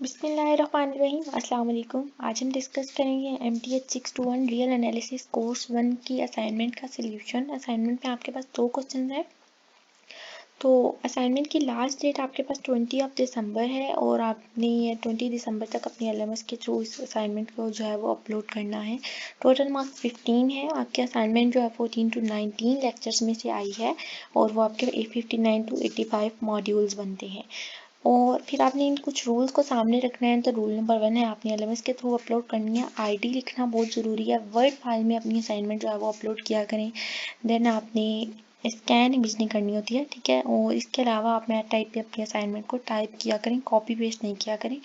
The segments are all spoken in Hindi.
बिस्मिल्लाहिर्रहमानिर्रहीम अस्सलाम वालेकुम। आज हम डिस्कस करेंगे MTH 621 रियल एनालिसिस कोर्स 1 की असाइनमेंट का सल्यूशन। असाइनमेंट में आपके पास 2 क्वेश्चन हैं। तो असाइनमेंट की लास्ट डेट आपके पास 20 दिसंबर है और आपने ये 20 दिसंबर तक अपनी LMS के थ्रू इस असाइनमेंट को जो है वो अपलोड करना है। टोटल मार्क्स 15 है। आपके असाइनमेंट जो है 14 to 19 लेक्चर्स में से आई है और वो आपके 59 to 85 मॉड्यूल्स बनते हैं। और फिर आपने इन कुछ रूल्स को सामने रखना है। तो रूल नंबर 1 है आपने LMS के थ्रू अपलोड करनी है। ID लिखना बहुत ज़रूरी है। वर्ड फाइल में अपनी असाइनमेंट जो है वो अपलोड किया करें। देन आपने स्कैन इमेज नहीं करनी होती है, ठीक है। और इसके अलावा आप मैथ टाइप पे अपनी असाइनमेंट को टाइप किया करें, कॉपी पेस्ट नहीं किया करें।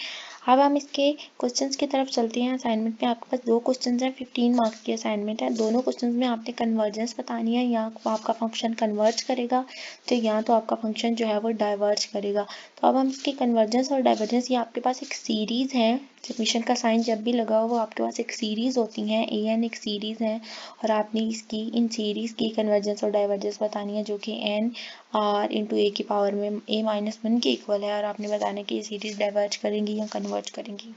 अब हम इसके क्वेश्चंस की तरफ चलते हैं। असाइनमेंट में आपके पास 2 क्वेश्चंस हैं। 15 मार्क्स की असाइनमेंट है। दोनों क्वेश्चंस में आपने कन्वर्जेंस बतानी है। या आपका फंक्शन कन्वर्ज करेगा तो या तो आपका फंक्शन जो है वो डाइवर्ज करेगा। तो अब हम इसके कन्वर्जेंस और डाइवर्जेंस, ये आपके पास एक सीरीज़ है। सबमिशन का साइन जब भी लगा हो वो आपके पास एक सीरीज़ होती हैं। AN एक सीरीज़ है और आपने इसकी इन सीरीज़ की कन्वर्जेंस और डाइवर्जेंस बतानी है जो कि n r इंटू a की पावर में a-1 के इक्वल है। और आपने बताना है कि ये सीरीज़ डाइवर्ज करेंगी या कन्वर्ज करेंगी।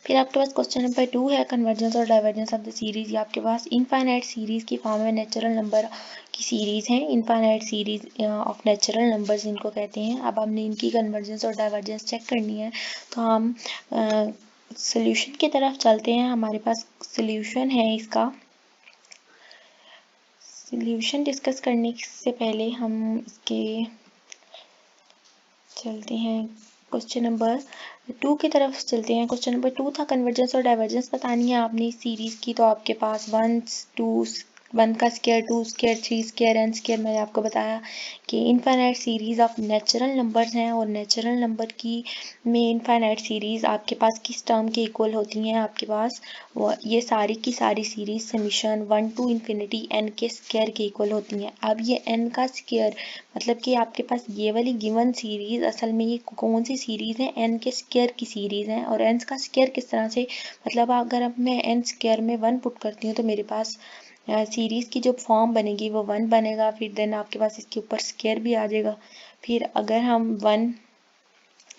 फिर आपके पास क्वेश्चन नंबर 2 है कन्वर्जेंस और डाइवर्जेंस ऑफ द सीरीज। ये आपके पास इनफाइनाइट सीरीज की फॉर्म में नेचुरल नंबर की सीरीज है। Infinite series of natural numbers इनको कहते हैं। अब हमने इनकी कन्वर्जेंस और डाइवर्जेंस चेक करनी है। तो हम सोल्यूशन की तरफ चलते हैं। हमारे पास सोल्यूशन है इसका। सोल्यूशन डिस्कस करने से पहले हम इसके चलते हैं क्वेश्चन नंबर 2 की तरफ चलते हैं। क्वेश्चन नंबर 2 था कन्वर्जेंस और डाइवर्जेंस बतानी है आपने इस सीरीज की। तो आपके पास 1 का square 2 square 3 square n square, मैंने आपको बताया कि infinite series of natural numbers हैं। और नेचुरल नंबर की में इनफाइनाइट सीरीज आपके पास किस टर्म के इक्वल होती हैं? आपके पास ये सारी की सारी series summation 1 to infinity n के स्क्वायर के इक्वल होती हैं। अब ये n का स्क्वायर मतलब कि आपके पास ये वाली गिवन सीरीज असल में ये कौन सी सीरीज है? n के स्क्वायर की सीरीज है। और n का स्क्वायर किस तरह से, मतलब अगर अब मैं n स्क्वायर में 1 पुट करती हूँ तो मेरे पास सीरीज की जो फॉर्म बनेगी वो 1 बनेगा। फिर देन आपके पास इसके ऊपर स्क्वायर भी आ जाएगा। फिर अगर हम 1,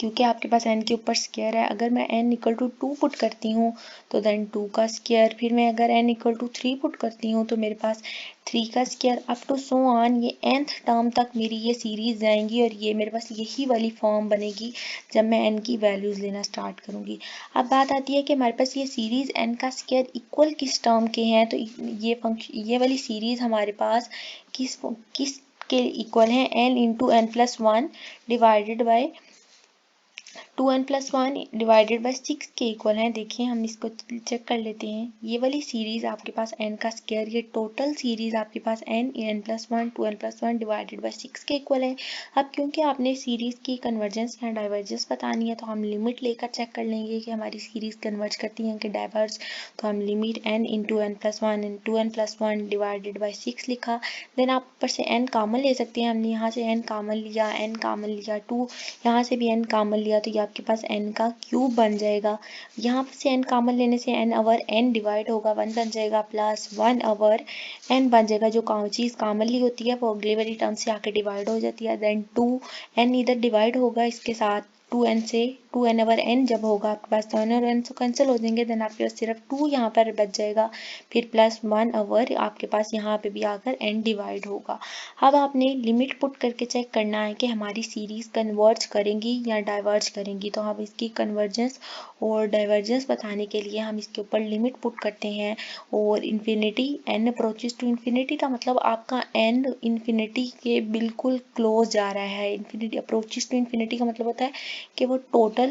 क्योंकि आपके पास n के ऊपर स्क्वायर है, अगर मैं n इक्वल टू 2 पुट करती हूँ तो देन 2 का स्क्वायर। फिर मैं अगर n इक्वल टू 3 पुट करती हूँ तो मेरे पास 3 का square up to so on. ये nth टर्म तक मेरी ये सीरीज जाएंगी और ये मेरे पास यही वाली फॉर्म बनेगी जब मैं n की वैल्यूज लेना स्टार्ट करूँगी। अब बात आती है कि हमारे पास ये सीरीज n का स्क्वायर इक्वल किस टर्म के हैं। तो ये वाली सीरीज हमारे पास किस के इक्वल है? n into n plus 1 divided by 2n+1 divided by 6 के इक्वल है। देखिए हम इसको चेक कर लेते हैं। ये वाली सीरीज आपके पास n का स्क्वायर, ये टोटल सीरीज आपके पास n+1 2n+1 डिवाइडेड बाई 6 के इक्वल है। अब क्योंकि आपने सीरीज की कन्वर्जेंस या डाइवर्जेंस बतानी है तो हम लिमिट लेकर चेक कर लेंगे कि हमारी सीरीज कन्वर्ज करती है कि डाइवर्ज। तो हम limit n into n+1 2n+1 divided by 6 लिखा। देन आप ऊपर से n कॉमन ले सकते हैं। हमने यहाँ से n कॉमन लिया, n कॉमन लिया, 2 यहाँ से भी n कॉमन लिया तो ये आपके पास n का क्यूब बन जाएगा। यहाँ से n कॉमन लेने से n ओवर n डिवाइड होगा, 1 बन जाएगा, प्लस 1 ओवर n बन जाएगा। जो चीज़ कॉमनली होती है वो अगले वाली टर्म से आके डिवाइड हो जाती है। देन 2n इधर डिवाइड होगा इसके साथ 2n से, 2n ओवर n जब होगा आपके पास तो n और n तो कैंसिल हो जाएंगे। देन आपके पास सिर्फ 2 यहाँ पर बच जाएगा। फिर प्लस 1 ओवर आपके पास यहाँ पे भी आकर n डिवाइड होगा। अब आपने लिमिट पुट करके चेक करना है कि हमारी सीरीज कन्वर्ज करेंगी या डाइवर्ज करेंगी। तो हम इसकी कन्वर्जेंस और डाइवर्जेंस बताने के लिए हम इसके ऊपर लिमिट पुट करते हैं। और infinity n approaches to infinity का मतलब आपका n इन्फिनिटी के बिल्कुल क्लोज जा रहा है। इन्फिनिटी अप्रोचेस टू इन्फिनिटी का मतलब होता है कि वो टोटल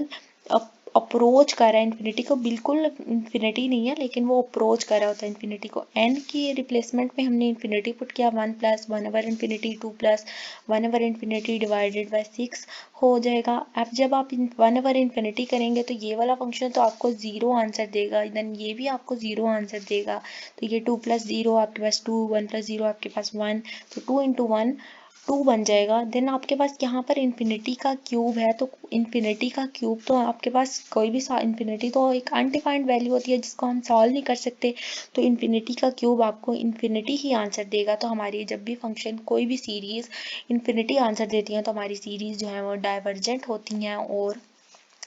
अप्रोच कर रहा है इन्फिनिटी को, बिल्कुल इन्फिनिटी नहीं है लेकिन वो अप्रोच कर रहा होता है इन्फिनिटी को। n की रिप्लेसमेंट में हमने इन्फिनिटी पुट किया, 1 plus 1 over infinity 2 plus 1 over infinity divided by 6 हो जाएगा। अब जब आप 1 ओवर इन्फिनिटी करेंगे तो ये वाला फंक्शन तो आपको 0 आंसर देगा, देन ये भी आपको 0 आंसर देगा। तो ये 2 प्लस 0 आपके पास 2, 1 प्लस 0 आपके पास 1, तो 2 इंटू 1 2 बन जाएगा। देन आपके पास यहाँ पर इन्फिनिटी का क्यूब है, तो इन्फिनिटी का क्यूब तो आपके पास कोई भी इन्फिनिटी तो एक अनडिफाइंड वैल्यू होती है जिसको हम सॉल्व नहीं कर सकते। तो इन्फिनिटी का क्यूब आपको इन्फिनिटी ही आंसर देगा। तो हमारी जब भी फंक्शन कोई भी सीरीज इन्फिनिटी आंसर देती है तो हमारी सीरीज जो है वो डाइवर्जेंट होती हैं और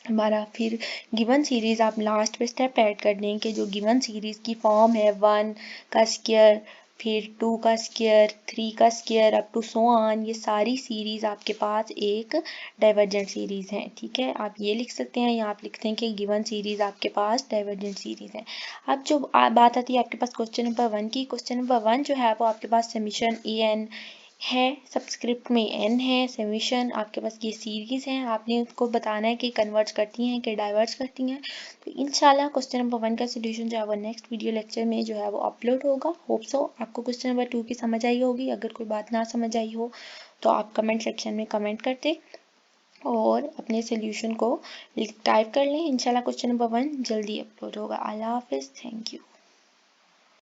हमारा फिर गिवन सीरीज आप लास्ट पे स्टेप ऐड कर दें कि जो गिवन सीरीज की फॉर्म है 1 का स्क्वायर, फिर 2 का स्क्वायर, 3 का square up to so on, ये सारी सीरीज आपके पास एक डाइवर्जेंट सीरीज है। ठीक है, आप ये लिख सकते हैं या आप लिखते हैं कि गिवन सीरीज आपके पास डाइवर्जेंट सीरीज है। अब जो बात आती है आपके पास क्वेश्चन नंबर 1 की, क्वेश्चन नंबर 1 जो है वो आपके पास समीशन ए एन है, सबस्क्रिप्ट में n है, समीशन आपके पास ये सीरीज है, आपने उसको बताना है कि कन्वर्ट करती हैं कि डाइवर्स करती हैं। तो इंशाल्लाह क्वेश्चन नंबर 1 का सोल्यूशन जो है वो नेक्स्ट वीडियो लेक्चर में जो है वो अपलोड होगा। होप सो आपको क्वेश्चन नंबर 2 की समझ आई होगी। अगर कोई बात ना समझ आई हो तो आप कमेंट सेक्शन में कमेंट करते और अपने सोल्यूशन को टाइप कर लें। इंशाल्लाह क्वेश्चन नंबर 1 जल्दी अपलोड होगा। अल्लाह हाफिज़, थैंक यू।